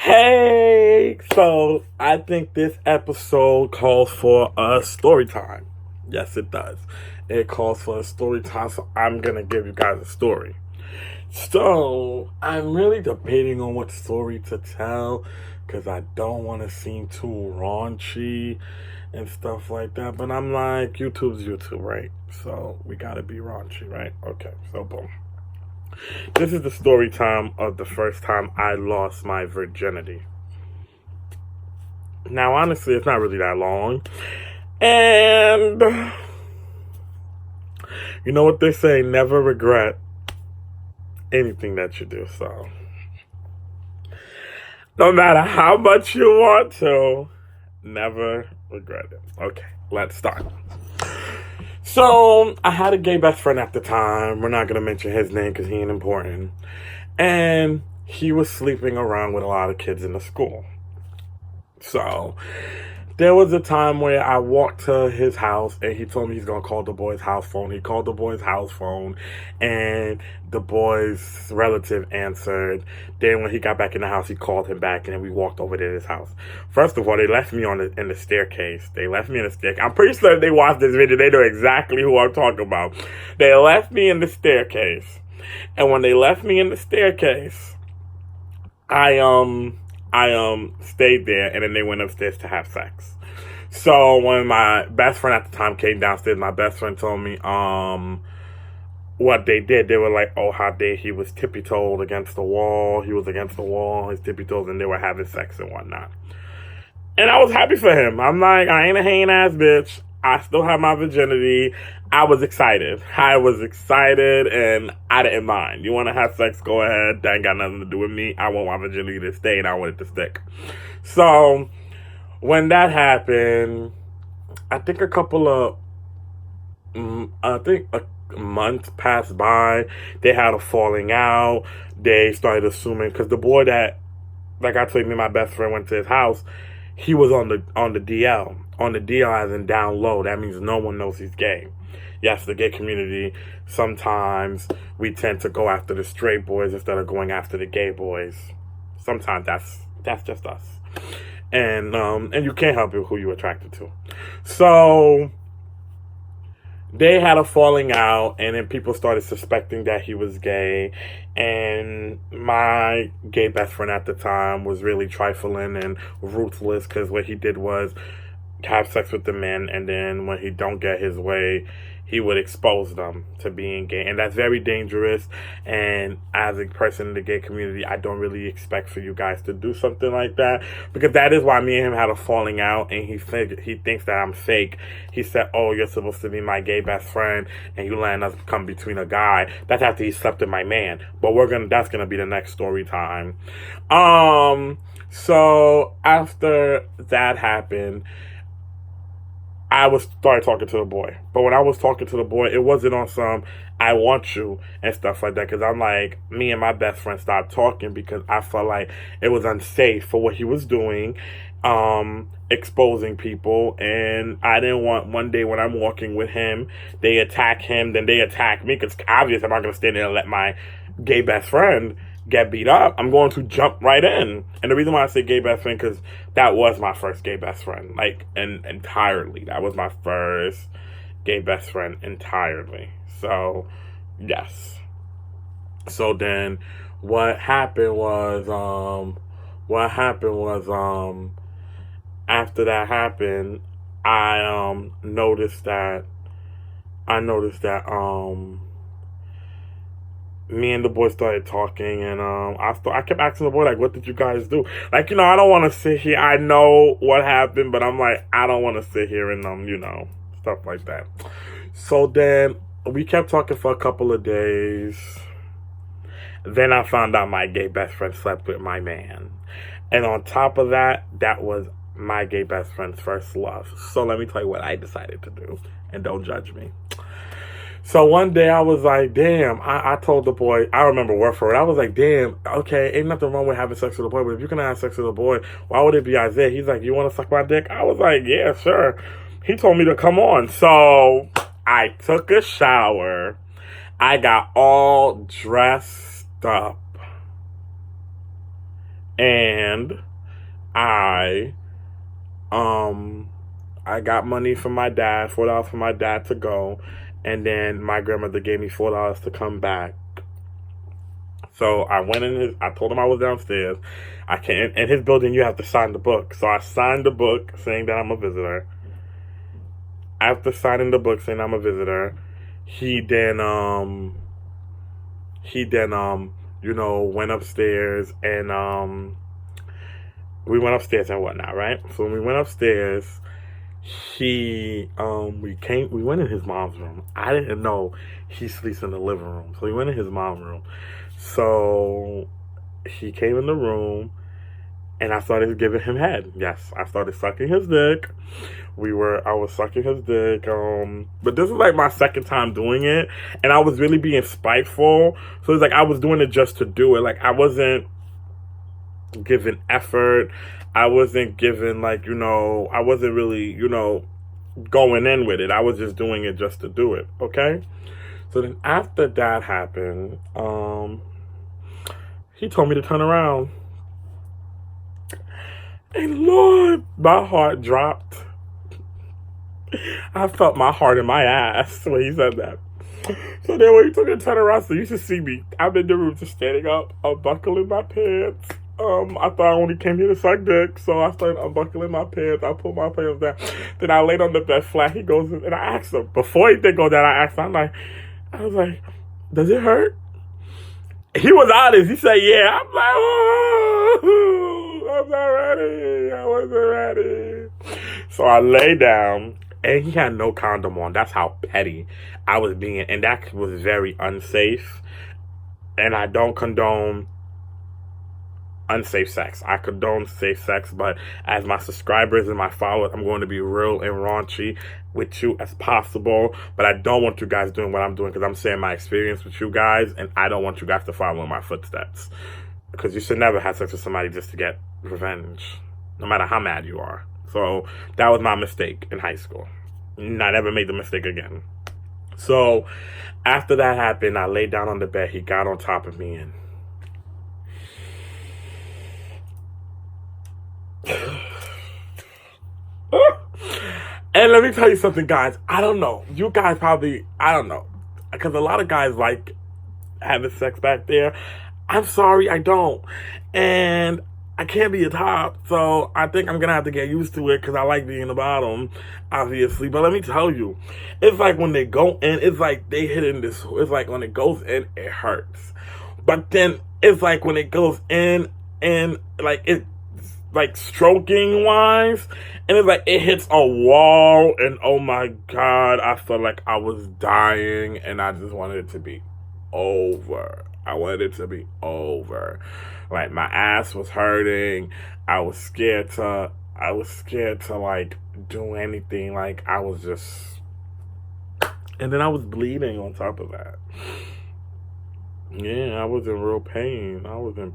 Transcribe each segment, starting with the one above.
Hey, so I think this episode calls for a story time. Yes, it does. It calls for a story time, so I'm gonna give you guys a story. So I'm really debating on what story to tell because I don't want to seem too raunchy and stuff like that. But I'm like, YouTube's YouTube, right? So we gotta be raunchy, right? Okay, so boom. This is the story time of the first time I lost my virginity. Now, honestly, it's not really that long. And you know what they say, never regret anything that you do. So, no matter how much you want to, never regret it. Okay, let's start. So, I had a gay best friend at the time. We're not going to mention his name because he ain't important. And he was sleeping around with a lot of kids in the school. So, there was a time where I walked to his house and he told me he's going to call the boy's house phone. He called the boy's house phone and the boy's relative answered. Then when he got back in the house, he called him back and then we walked over to his house. First of all, they left me in the staircase. They left me in the staircase. I'm pretty sure if they watched this video, they know exactly who I'm talking about. They left me in the staircase. And when they left me in the staircase, I stayed there and then they went upstairs to have sex. So when my best friend at the time came downstairs, my best friend told me what they did. They were like, oh, how dare he was tippy-toed against the wall. He was against the wall, his tippy-toes, and they were having sex and whatnot. And I was happy for him. I'm like, I ain't a hating ass bitch. I still have my virginity. I was excited. And I didn't mind. You want to have sex, go ahead. That ain't got nothing to do with me. I want my virginity to stay and I want it to stick. So when that happened, I think a month passed by. They had a falling out. They started assuming, because the boy that, like I told you, my best friend went to his house, he was on the DL. On the DL as in down low. That means no one knows he's gay. Yes, the gay community, sometimes we tend to go after the straight boys instead of going after the gay boys. Sometimes that's just us. And you can't help it who you're attracted to. So they had a falling out, and then people started suspecting that he was gay. And my gay best friend at the time was really trifling and ruthless, because what he did was have sex with the men, and then when he don't get his way, he would expose them to being gay. And that's very dangerous. And as a person in the gay community, I don't really expect for you guys to do something like that, because that is why me and him had a falling out. And he thinks that I'm fake. He said, oh, you're supposed to be my gay best friend and you letting us come between a guy. That's after he slept with my man. But that's gonna be the next story time. So after that happened, I started talking to the boy. But when I was talking to the boy, it wasn't on some I want you and stuff like that. Because I'm like, me and my best friend stopped talking because I felt like it was unsafe for what he was doing, exposing people. And I didn't want one day when I'm walking with him, they attack him, then they attack me. Because obviously I'm not going to stand there and let my gay best friend get beat up. I'm going to jump right in. And the reason why I say gay best friend, because that was my first gay best friend, like, and entirely. That was my first gay best friend entirely. So, yes. So then, what happened was, after that happened, I noticed that me and the boy started talking, and I kept asking the boy, like, what did you guys do? Like, I don't want to sit here. I know what happened, but I'm like, I don't want to sit here and stuff like that. So then we kept talking for a couple of days. Then I found out my gay best friend slept with my man, and on top of that, that was my gay best friend's first love. So let me tell you what I decided to do, and don't judge me. So one day I was like, damn, I told the boy, I remember word for it. I was like, damn, okay, ain't nothing wrong with having sex with a boy, but if you're going to have sex with a boy, why would it be Isaiah? He's like, you want to suck my dick? I was like, yeah, sure. He told me to come on. So I took a shower. I got all dressed up. And I um I got money from my dad, $4 from my dad to go, and then my grandmother gave me $4 to come back. So I went in his. I told him I was downstairs. I can't in his building. You have to sign the book. So I signed the book saying that I'm a visitor. After signing the book saying I'm a visitor, he then he then went upstairs and we went upstairs and whatnot, right? So when we went upstairs, we went in his mom's room. I didn't know he sleeps in the living room. So we went in his mom's room. So he came in the room and I started giving him head. Yes, I started sucking his dick. I was sucking his dick. But this is like my second time doing it, and I was really being spiteful. So it's like I was doing it just to do it. Like I wasn't giving effort. I wasn't giving I wasn't really, going in with it. I was just doing it just to do it. Okay. So then after that happened, he told me to turn around. And Lord, my heart dropped. I felt my heart in my ass when he said that. So then when he told me to turn around, so you should see me. I'm in the room just standing up, unbuckling my pants. I thought I only came here to suck dick, so I started unbuckling my pants. I pulled my pants down. Then I laid on the bed flat. He goes in, and I asked him, before he did go down, I asked him, I was like, does it hurt? He was honest. He said, yeah. I'm like, oh, I'm not ready. I wasn't ready. So I lay down, and he had no condom on. That's how petty I was being. And that was very unsafe. And I don't condone unsafe sex. I condone safe sex, but as my subscribers and my followers, I'm going to be real and raunchy with you as possible. But I don't want you guys doing what I'm doing, because I'm sharing my experience with you guys, and I don't want you guys to follow in my footsteps. Because you should never have sex with somebody just to get revenge, no matter how mad you are. So that was my mistake in high school. And I never made the mistake again. So after that happened, I laid down on the bed. He got on top of me and and let me tell you something, guys. I don't know. You guys probably, I don't know. Because a lot of guys like having sex back there. I'm sorry, I don't. And I can't be a top, so I think I'm going to have to get used to it, because I like being the bottom, obviously. But let me tell you, it's like when they go in, it's like they hit in this, it's like when it goes in, it hurts. But then it's like when it goes in, and like it, like stroking wise, and it's like it hits a wall, and oh my God, I felt like I was dying, and I just wanted it to be over. I wanted it to be over. Like my ass was hurting. I was scared to like do anything. Like I was just, and then I was bleeding on top of that. Yeah, I was in real pain. I was in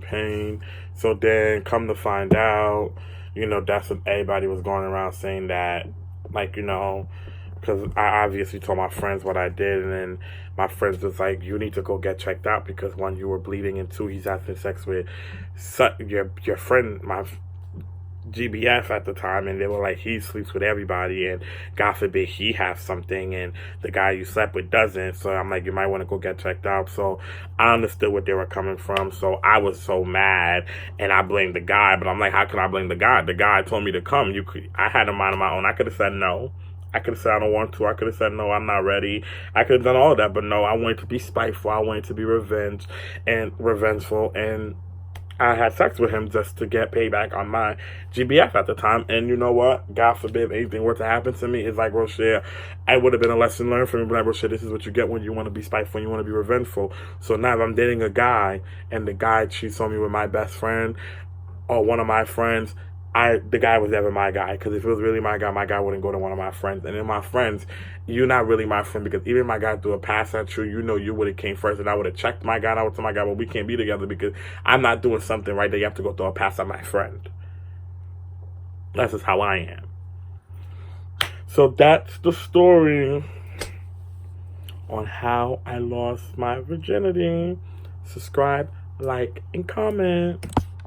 pain. So then, come to find out, that's what everybody was going around saying, that, like, because I obviously told my friends what I did, and then my friends was like, you need to go get checked out, because one, you were bleeding, and two, he's having sex with your friend, my GBF at the time, and they were like, he sleeps with everybody, and God forbid he has something, and the guy you slept with doesn't. So I'm like, you might want to go get checked out. So I understood what they were coming from. So I was so mad, and I blamed the guy. But I'm like, how can I blame the guy? The guy told me to come. I had a mind of my own. I could have said no. I could have said I don't want to. I could have said no, I'm not ready. I could have done all that, but no, I wanted to be spiteful. I wanted to be revengeful, and I had sex with him just to get payback on my GBF at the time. And you know what? God forbid anything were to happen to me. It's like, Rochelle, it would have been a lesson learned for me. But like, Rochelle, this is what you get when you want to be spiteful and you want to be revengeful. So now if I'm dating a guy and the guy cheats on me with my best friend or one of my friends, the guy was never my guy. Because if it was really my guy wouldn't go to one of my friends. And then my friends, you're not really my friend, because even if my guy threw a pass at you, you would have came first, and I would have checked my guy, and I would tell my guy, well, we can't be together because I'm not doing something right there. You have to go throw a pass at my friend. That's just how I am. So that's the story on how I lost my virginity. Subscribe, like, and comment.